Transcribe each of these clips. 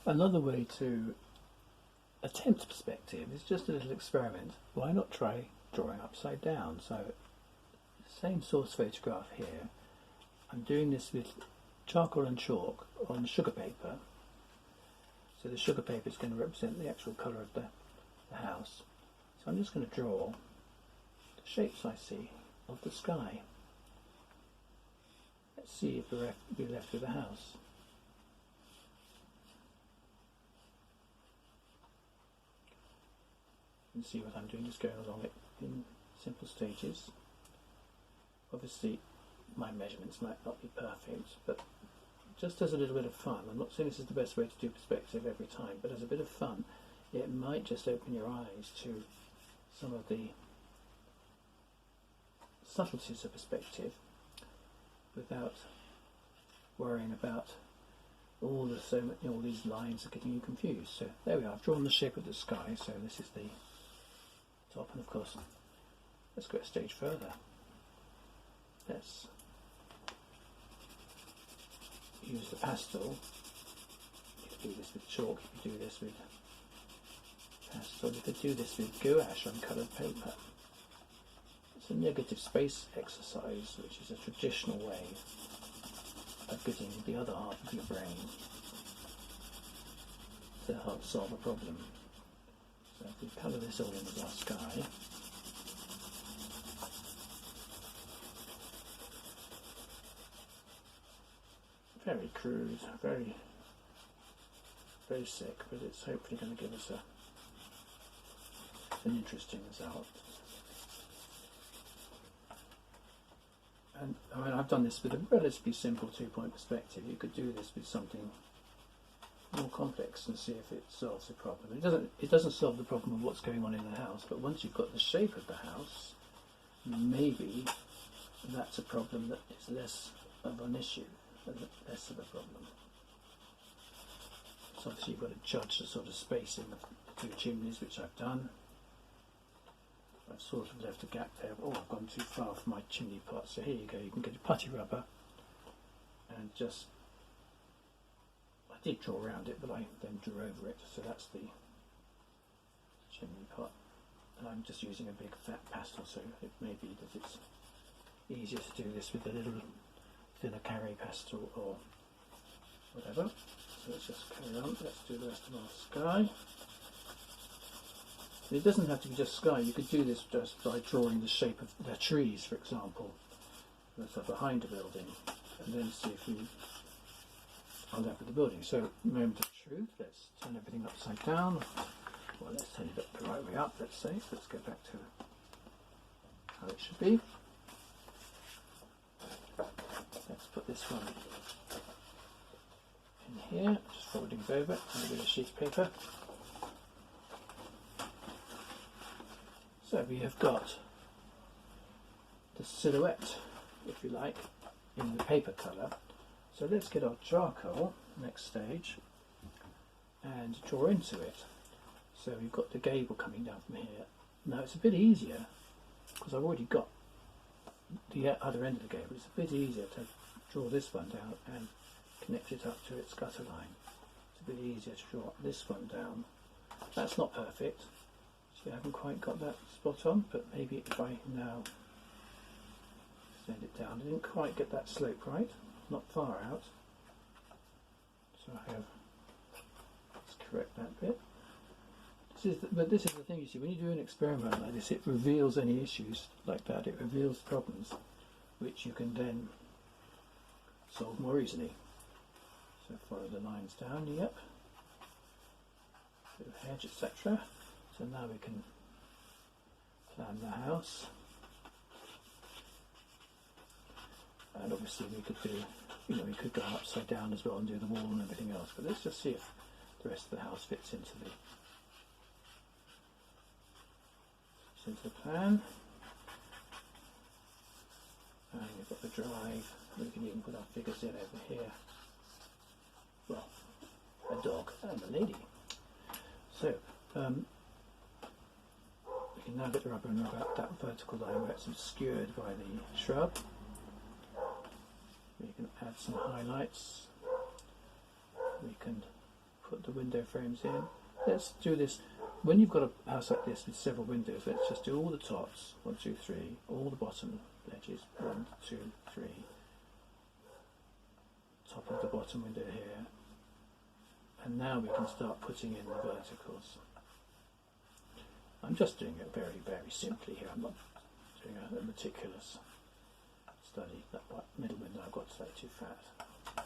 Another way to attempt perspective is just a little experiment. Why not try drawing upside down? So, same source photograph here. I'm doing this with charcoal and chalk on sugar paper. So the sugar paper is going to represent the actual colour of the house. So I'm just going to draw the shapes I see of the sky. Let's see if we're left with a house. You can see what I'm doing, just going along it in simple stages. Obviously my measurements might not be perfect, but just as a little bit of fun, I'm not saying this is the best way to do perspective every time, but as a bit of fun, it might just open your eyes to some of the subtleties of perspective without worrying about all these lines are getting you confused. So there we are, I've drawn the shape of the sky, so this is the top, and of course, let's go a stage further. Let's use the pastel. You could do this with chalk, you could do this with pastel, you could do this with gouache on coloured paper. It's a negative space exercise, which is a traditional way of getting the other half of your brain to help solve a problem. So if we colour this all in with our sky, very crude, very basic, but it's hopefully going to give us an interesting result. And I mean, I've done this with a relatively simple two-point perspective. You could do this with something more complex and see if it solves the problem. It doesn't solve the problem of what's going on in the house, but once you've got the shape of the house, maybe that's a problem that is less of an issue, less of a problem. So obviously you've got to judge the sort of space in the two chimneys, which I've done. I've sort of left a gap there. Oh, I've gone too far for my chimney pot. So here you go, you can get a putty rubber and just, I did draw around it, but I then drew over it. So that's the chimney pot. And I'm just using a big fat pastel, so it may be that it's easier to do this with a little thinner carry pastel or whatever. So let's just carry on. Let's do the rest of our sky. It doesn't have to be just sky. You could do this just by drawing the shape of the trees, for example, that are behind a building, and then see if we are left with the building. So, moment of truth. Let's turn everything upside down. Well, let's turn it up the right way up. Let's say. So let's go back to how it should be. Let's put this one in here. Just folding it over on a bit of sheet of paper. So we have got the silhouette, if you like, in the paper colour. So let's get our charcoal, next stage, and draw into it. So we've got the gable coming down from here. Now it's a bit easier, because I've already got the other end of the gable. It's a bit easier to draw this one down and connect it up to its gutter line. It's a bit easier to draw this one down. That's not perfect. I haven't quite got that spot on, but maybe if I now extend it down, I didn't quite get that slope right, not far out. So let's correct that bit. But this is the thing, you see, when you do an experiment like this, it reveals any issues like that, it reveals problems which you can then solve more easily. So follow the lines down, yep, bit of hedge, etc. So now we can plan the house, and obviously we could do, we could go upside down as well and do the wall and everything else, but let's just see if the rest of the house fits into the plan. And we've got the drive, we can even put our figures in over here. Well, a dog and a lady. So, we can now get the rubber and rub out that vertical line where it's obscured by the shrub. We can add some highlights. We can put the window frames in. Let's do this. When you've got a house like this with several windows, let's just do all the tops, 1, 2, 3, all the bottom edges, 1, 2, 3, top of the bottom window here, and now we can start putting in the verticals. I'm just doing it very, very simply here. I'm not doing a meticulous study. That middle window I've got slightly too fat.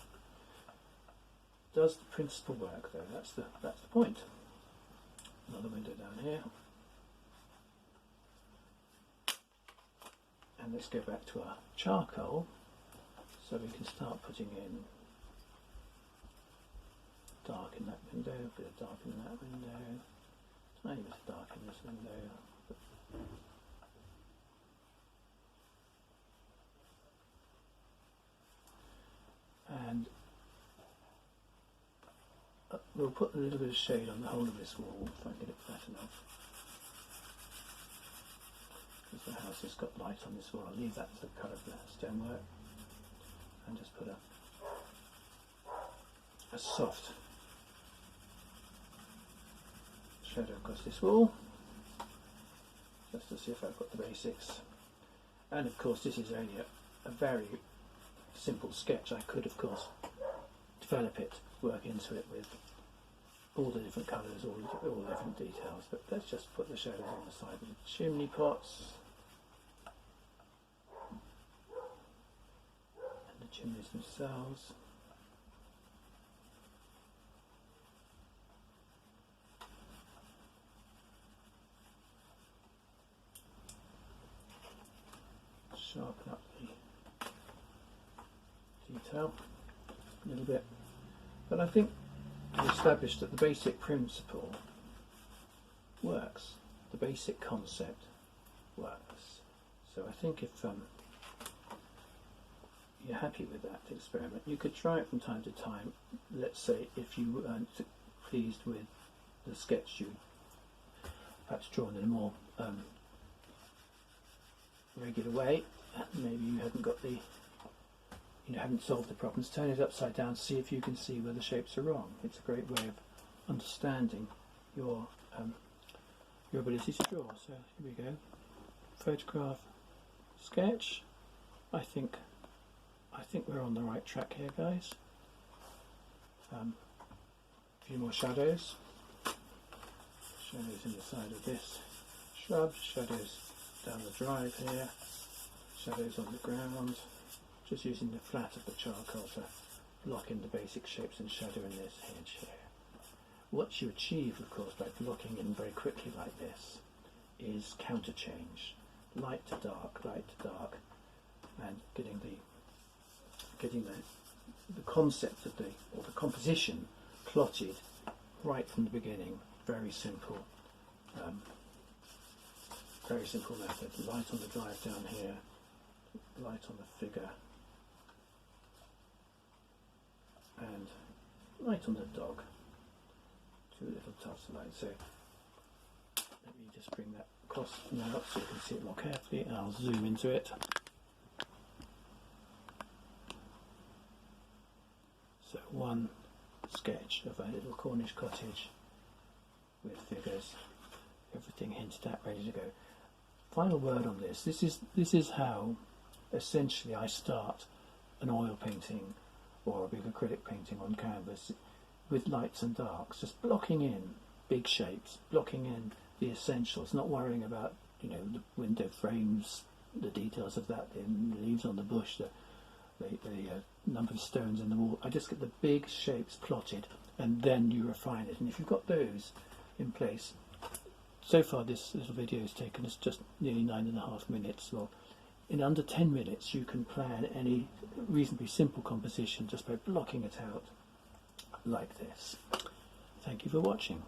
Does the principle work though? That's the point. Another window down here. And let's go back to our charcoal so we can start putting in dark in that window, a bit of dark in that window, tiny bit of dark in this window. And we'll put a little bit of shade on the whole of this wall if I can get it flat enough. Because the house has got light on this wall. I'll leave that as the colour of the stonework and just put a soft shadow across this wall, just to see if I've got the basics. And of course this is only a very simple sketch. I could of course develop it, work into it with all the different colours, all the different details, but let's just put the shadows on the side of the chimney pots and the chimneys themselves. Sharpen up the detail a little bit, but I think we've established that the basic principle works, the basic concept works. So I think if you're happy with that experiment, you could try it from time to time. Let's say if you weren't pleased with the sketch you perhaps drawn in a more regular way, maybe you haven't got the haven't solved the problems, turn it upside down, see if you can see where the shapes are wrong. It's a great way of understanding your ability to draw. So here we go. Photograph, sketch. I think we're on the right track here, guys. A few more shadows. Shadows in the side of this shrub, shadows down the drive here, shadows on the ground. Just using the flat of the charcoal to block in the basic shapes and shadow in this hedge here. What you achieve, of course, by blocking in very quickly like this is counter change, light to dark, and getting the concept of the composition plotted right from the beginning. Very simple method. Light on the drive down here, light on the figure, and light on the dog. Two little tufts of light. So let me just bring that across now so you can see it more carefully, and I'll zoom into it. So one sketch of a little Cornish cottage with figures, everything hinted at, ready to go. Final word on this. This is how essentially I start an oil painting or a big acrylic painting on canvas, with lights and darks, just blocking in big shapes, blocking in the essentials, not worrying about the window frames, the details of that, the leaves on the bush, the number of stones in the wall. I just get the big shapes plotted, and then you refine it. And if you've got those in place, so far this little video has taken us just nearly 9.5 minutes. Well, in under 10 minutes you can plan any reasonably simple composition just by blocking it out like this. Thank you for watching.